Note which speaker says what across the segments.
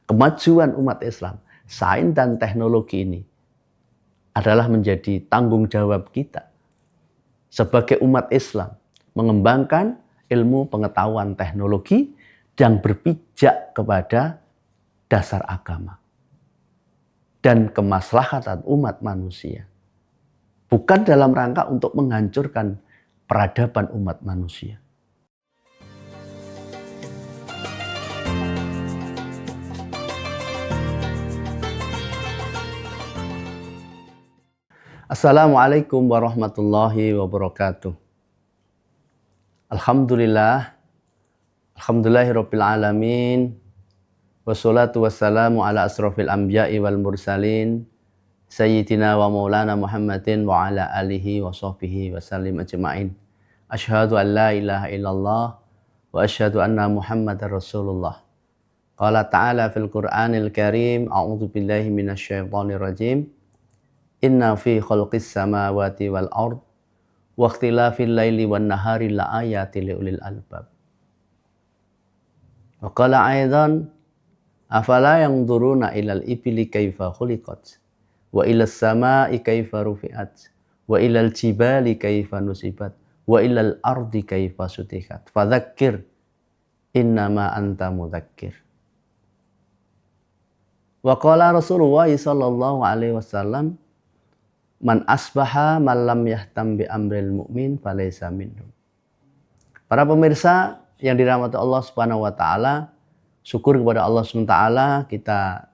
Speaker 1: kemajuan umat Islam, sains dan teknologi ini adalah menjadi tanggung jawab kita sebagai umat Islam mengembangkan ilmu pengetahuan teknologi yang berpijak kepada dasar agama dan kemaslahatan umat manusia. Bukan dalam rangka untuk menghancurkan peradaban umat manusia. Assalamualaikum warahmatullahi wabarakatuh. Alhamdulillahirabbil alamin. Wassalatu wassalamu ala asrofil anbiya'i wal mursalin Sayyidina wa maulana Muhammadin wa ala alihi wa sahbihi wa sallim ajma'in. Asyhadu an la ilaha illallah wa asyhadu anna Muhammadar Rasulullah. Qala ta'ala fil Qur'anil Karim, a'udzu billahi minasyaitonir rajim. Inna fi khalqis samawati wal ard wa ikhtilafil laili wan nahari la ayatin liulil albab. Wa qala aidan afala yanzuruna ilal ibli kaifa khuliqat wa ilas samai kaifa rufi'at wa ilal jibali kaifa nusibat wa ilal ardi kaifa sutihat fadzakkir innama anta mudzakkir. Wa qala Rasulullah sallallahu alaihi wasallam, man asbaha man lam yahtam bi amril mu'min falaysa minhum. Para pemirsa yang dirahmati Allah Subhanahu wa taala, syukur kepada Allah Subhanahu wa taala kita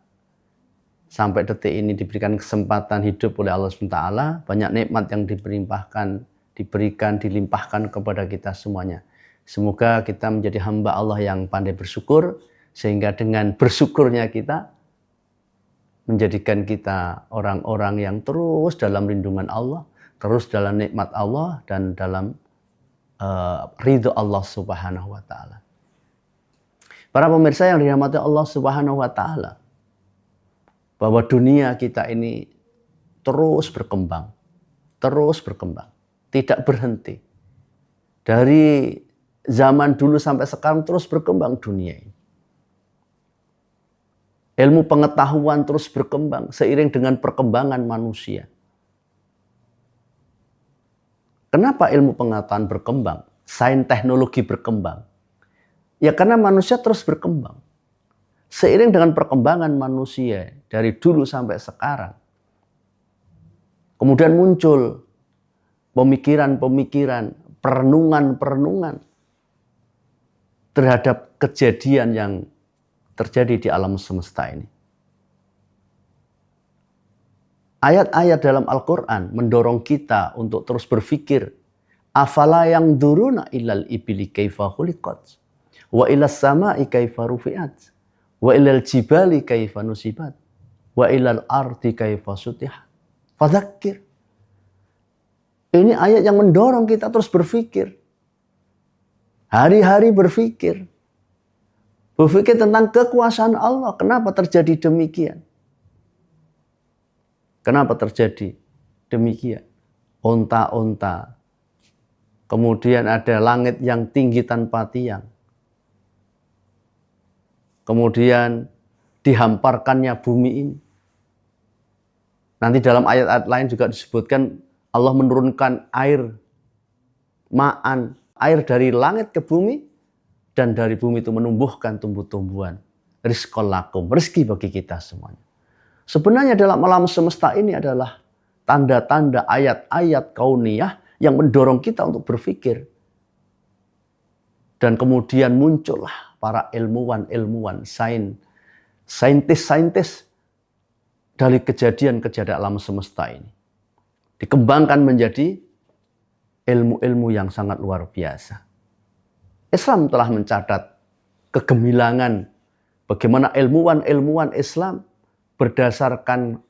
Speaker 1: sampai detik ini diberikan kesempatan hidup oleh Allah Subhanahu wa taala, banyak nikmat yang dilimpahkan kepada kita semuanya. Semoga kita menjadi hamba Allah yang pandai bersyukur, sehingga dengan bersyukurnya kita menjadikan kita orang-orang yang terus dalam lindungan Allah, terus dalam nikmat Allah, dan dalam ridho Allah Subhanahu wa taala. Para pemirsa yang dirahmati Allah Subhanahu wa taala, bahwa dunia kita ini terus berkembang, tidak berhenti. Dari zaman dulu sampai sekarang terus berkembang dunia ini. Ilmu pengetahuan terus berkembang seiring dengan perkembangan manusia. Kenapa ilmu pengetahuan berkembang? Sains teknologi berkembang. Ya karena manusia terus berkembang. Seiring dengan perkembangan manusia dari dulu sampai sekarang. Kemudian muncul pemikiran-pemikiran, perenungan-perenungan terhadap kejadian yang terjadi di alam semesta ini. Ayat-ayat dalam Al-Quran mendorong kita untuk terus berpikir, afala yang duruna ilal ibili kaifa khuliqat wa ilas sama'i kaifa rufi'at wa ilal jibali kaifa nusibat wa ilal ardi kaifa sutihat fadzakir. Ini ayat yang mendorong kita terus berpikir. Hari-hari berpikir tentang kekuasaan Allah. Kenapa terjadi demikian? Kenapa terjadi demikian? Onta-onta. Kemudian ada langit yang tinggi tanpa tiang. Kemudian dihamparkannya bumi ini. Nanti dalam ayat-ayat lain juga disebutkan Allah menurunkan air dari langit ke bumi, dan dari bumi itu menumbuhkan tumbuh-tumbuhan. Rizqul lakum, rezeki bagi kita semuanya. Sebenarnya dalam alam semesta ini adalah tanda-tanda ayat-ayat kauniyah yang mendorong kita untuk berpikir. Dan kemudian muncullah para ilmuwan-ilmuwan, saintis-saintis dari kejadian-kejadian alam semesta ini. Dikembangkan menjadi ilmu-ilmu yang sangat luar biasa. Islam telah mencatat kegemilangan bagaimana ilmuwan-ilmuwan Islam berdasarkan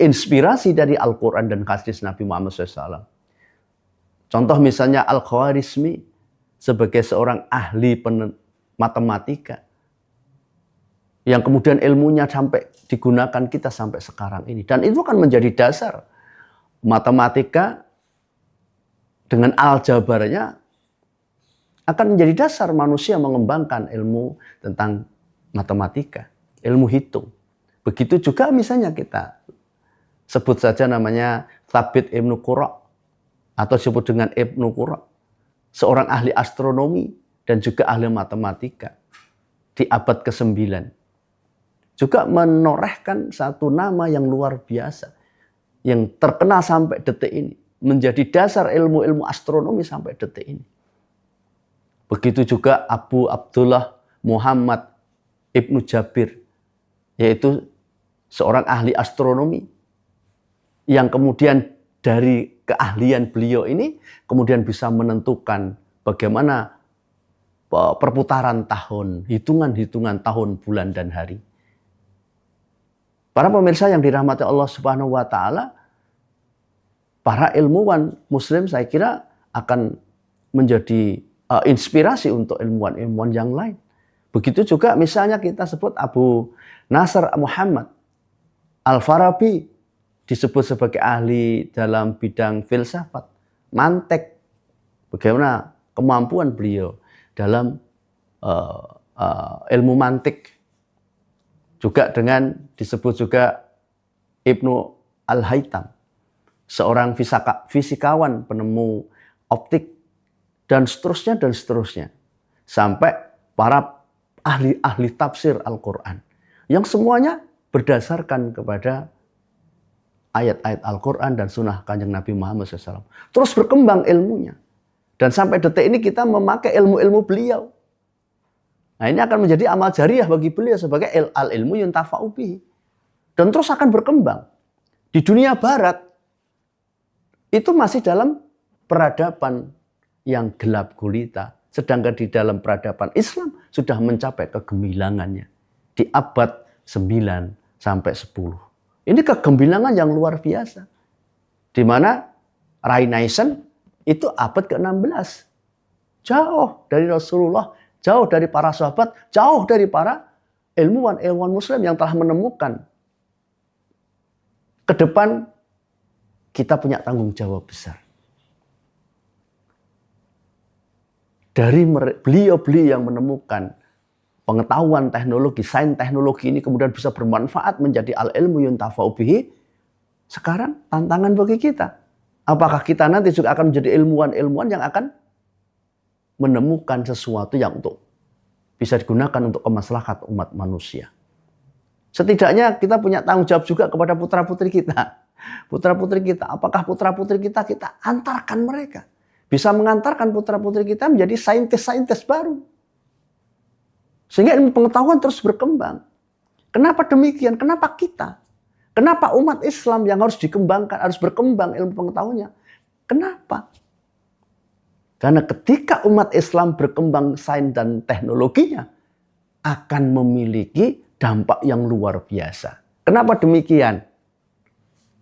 Speaker 1: inspirasi dari Al-Quran dan hadis Nabi Muhammad SAW. Contoh misalnya Al-Khwarizmi sebagai seorang ahli matematika yang kemudian ilmunya sampai digunakan kita sampai sekarang ini. Dan itu kan menjadi dasar matematika dengan aljabarnya akan menjadi dasar manusia mengembangkan ilmu tentang matematika, ilmu hitung. Begitu juga misalnya kita sebut saja namanya Thabit Ibnu Qura atau disebut dengan Ibnu Qura, seorang ahli astronomi dan juga ahli matematika di abad ke-9. Juga menorehkan satu nama yang luar biasa, yang terkenal sampai detik ini, menjadi dasar ilmu-ilmu astronomi sampai detik ini. Begitu juga Abu Abdullah Muhammad Ibnu Jabir, yaitu seorang ahli astronomi yang kemudian dari keahlian beliau ini kemudian bisa menentukan bagaimana perputaran tahun, hitungan-hitungan tahun, bulan, dan hari. Para pemirsa yang dirahmati Allah Subhanahu wa Ta'ala, para ilmuwan Muslim saya kira akan menjadi inspirasi untuk ilmuwan-ilmuwan yang lain. Begitu juga misalnya kita sebut Abu Nasr Muhammad Al-Farabi, disebut sebagai ahli dalam bidang filsafat, mantek. Bagaimana kemampuan beliau dalam ilmu mantik. Juga dengan disebut juga Ibnu Al-Haytham, seorang fisikawan penemu optik, dan seterusnya dan seterusnya. Sampai para ahli-ahli tafsir Al-Quran, yang semuanya berdasarkan kepada ayat-ayat Al-Quran dan sunnah Kanjeng Nabi Muhammad SAW. Terus berkembang ilmunya. Dan sampai detik ini kita memakai ilmu-ilmu beliau. Nah, ini akan menjadi amal jariah bagi beliau sebagai al-ilmu yuntafa'u bihi. Dan terus akan berkembang. Di dunia barat, itu masih dalam peradaban yang gelap gulita. Sedangkan di dalam peradaban Islam sudah mencapai kegemilangannya. Di abad 9 sampai 10. Ini kegemilangan yang luar biasa. Di mana Renaissance itu abad ke-16. Jauh dari Rasulullah, jauh dari para sahabat, jauh dari para ilmuwan Muslim yang telah menemukan. Ke depan kita punya tanggung jawab besar. Dari beliau-beliau yang menemukan pengetahuan teknologi, sains teknologi ini kemudian bisa bermanfaat menjadi al-ilmu yuntafa'u bihi. Sekarang tantangan bagi kita. Apakah kita nanti juga akan menjadi ilmuwan-ilmuwan yang akan menemukan sesuatu yang untuk bisa digunakan untuk kemaslahatan umat manusia. Setidaknya kita punya tanggung jawab juga kepada putra-putri kita. Putra-putri kita, apakah putra-putri kita antarkan mereka? Bisa mengantarkan putra-putri kita menjadi saintis-saintis baru. Sehingga ilmu pengetahuan terus berkembang. Kenapa demikian? Kenapa kita? Kenapa umat Islam yang harus dikembangkan, harus berkembang ilmu pengetahuannya? Kenapa? Karena ketika umat Islam berkembang sains dan teknologinya, akan memiliki dampak yang luar biasa. Kenapa demikian?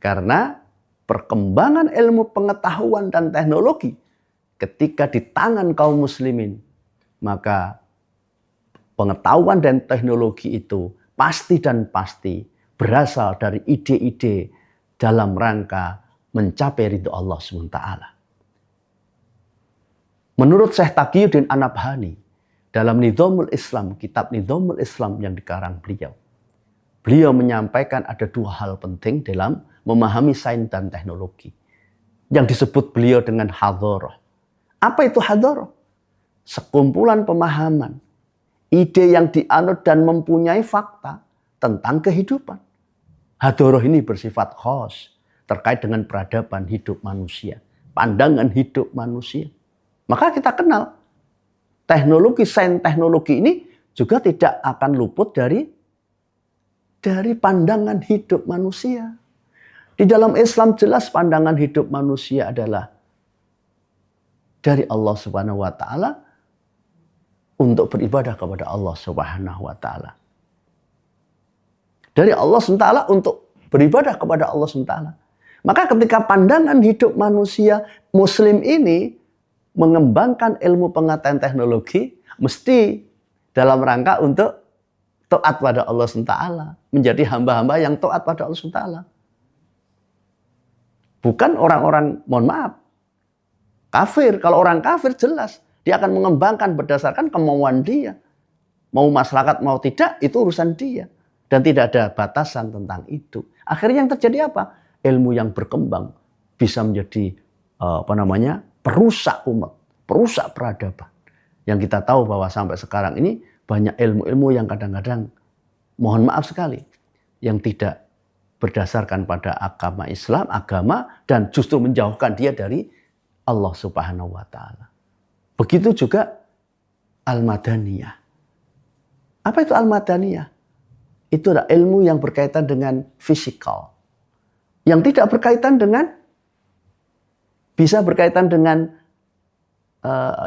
Speaker 1: Karena perkembangan ilmu pengetahuan dan teknologi ketika di tangan kaum muslimin, maka pengetahuan dan teknologi itu pasti dan pasti berasal dari ide-ide dalam rangka mencapai ridho Allah SWT. Menurut Syekh Taqiyuddin An-Nabhani, dalam Nidhamul Islam, kitab Nidhamul Islam yang dikarang beliau, beliau menyampaikan ada dua hal penting dalam memahami sains dan teknologi, yang disebut beliau dengan hadharah. Apa itu hadharah? Sekumpulan pemahaman, ide yang dianut dan mempunyai fakta tentang kehidupan. Hadharah ini bersifat khas, terkait dengan peradaban hidup manusia, pandangan hidup manusia. Maka kita kenal, teknologi, sains teknologi ini juga tidak akan luput dari pandangan hidup manusia. Di dalam Islam jelas pandangan hidup manusia adalah dari Allah Subhanahu wa Ta'ala untuk beribadah kepada Allah Subhanahu wa Ta'ala. Dari Allah SWT untuk beribadah kepada Allah SWT. Maka ketika pandangan hidup manusia Muslim ini mengembangkan ilmu pengetahuan teknologi, mesti dalam rangka untuk taat pada Allah SWT, menjadi hamba-hamba yang taat pada Allah SWT. Bukan orang-orang, mohon maaf, kafir. Kalau orang kafir jelas Dia akan mengembangkan berdasarkan kemauan dia. Mau masyarakat mau tidak, itu urusan dia. Dan tidak ada batasan tentang itu. Akhirnya yang terjadi apa? Ilmu yang berkembang bisa menjadi perusak umat, perusak peradaban. Yang kita tahu bahwa sampai sekarang ini banyak ilmu-ilmu yang kadang-kadang, mohon maaf sekali, yang tidak berdasarkan pada agama Islam, dan justru menjauhkan dia dari Allah Subhanahu wa Ta'ala. Begitu juga Al-Madaniyah. Apa itu Al-Madaniyah? Itu adalah ilmu yang berkaitan dengan fisikal. Yang tidak berkaitan dengan, bisa berkaitan dengan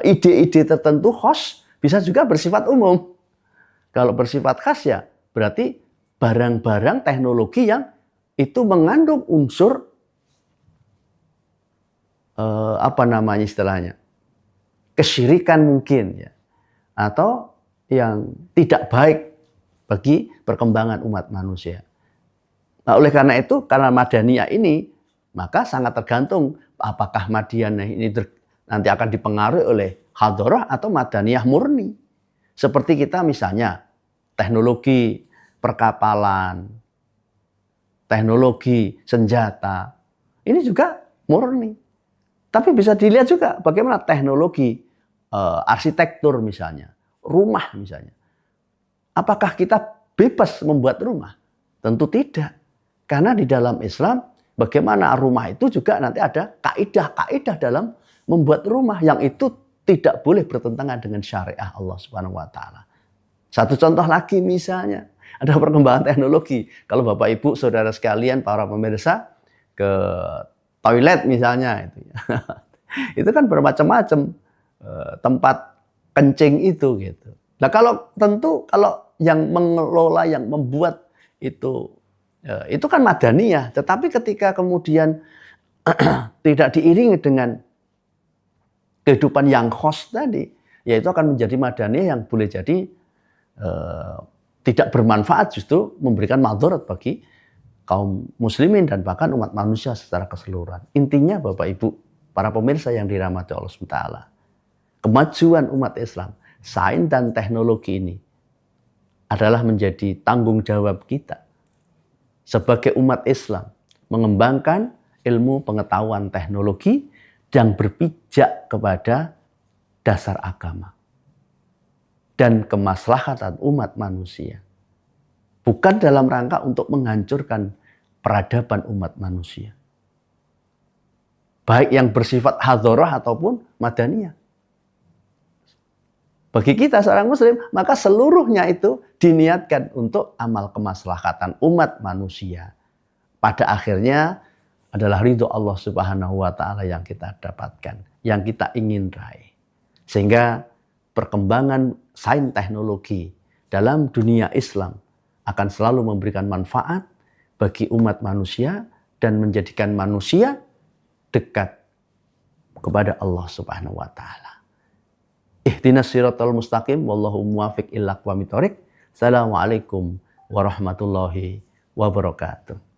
Speaker 1: ide-ide tertentu khas, bisa juga bersifat umum. Kalau bersifat khas ya berarti barang-barang teknologi yang itu mengandung unsur istilahnya, kesyirikan mungkin ya, atau yang tidak baik bagi perkembangan umat manusia. Nah, oleh karena itu, karena Madaniyah ini, maka sangat tergantung apakah Madaniyah ini nanti akan dipengaruhi oleh Hadharah atau Madaniyah murni. Seperti kita misalnya teknologi perkapalan, teknologi senjata, ini juga murni. Tapi bisa dilihat juga bagaimana teknologi arsitektur misalnya, rumah misalnya. Apakah kita bebas membuat rumah? Tentu tidak. Karena di dalam Islam, bagaimana rumah itu juga nanti ada kaidah-kaidah dalam membuat rumah yang itu tidak boleh bertentangan dengan syariah Allah Subhanahu wa Ta'ala. Satu contoh lagi misalnya, ada perkembangan teknologi. Kalau Bapak Ibu, saudara sekalian, para pemirsa ke toilet misalnya itu kan bermacam-macam tempat kencing itu gitu. Nah, kalau yang mengelola, yang membuat itu kan Madaniyah. Tetapi ketika kemudian tidak diiringi dengan kehidupan yang khos tadi, ya itu akan menjadi Madaniyah yang boleh jadi tidak bermanfaat, justru memberikan madharat bagi kaum muslimin dan bahkan umat manusia secara keseluruhan. Intinya Bapak Ibu, para pemirsa yang dirahmati Allah SWT, kemajuan umat Islam, sains dan teknologi ini adalah menjadi tanggung jawab kita sebagai umat Islam mengembangkan ilmu pengetahuan teknologi yang berpijak kepada dasar agama dan kemaslahatan umat manusia. Bukan dalam rangka untuk menghancurkan peradaban umat manusia. Baik yang bersifat hadharah ataupun Madaniyah. Bagi kita seorang muslim, maka seluruhnya itu diniatkan untuk amal kemaslahatan umat manusia. Pada akhirnya adalah ridho Allah Subhanahu wa Ta'ala yang kita dapatkan, yang kita ingin raih. Sehingga perkembangan sains teknologi dalam dunia Islam akan selalu memberikan manfaat bagi umat manusia dan menjadikan manusia dekat kepada Allah Subhanahu wa Ta'ala. Ihdinas siratal mustaqim, wallahu muwaffiq ila aqwamit thoriq. Assalamualaikum warahmatullahi wabarakatuh.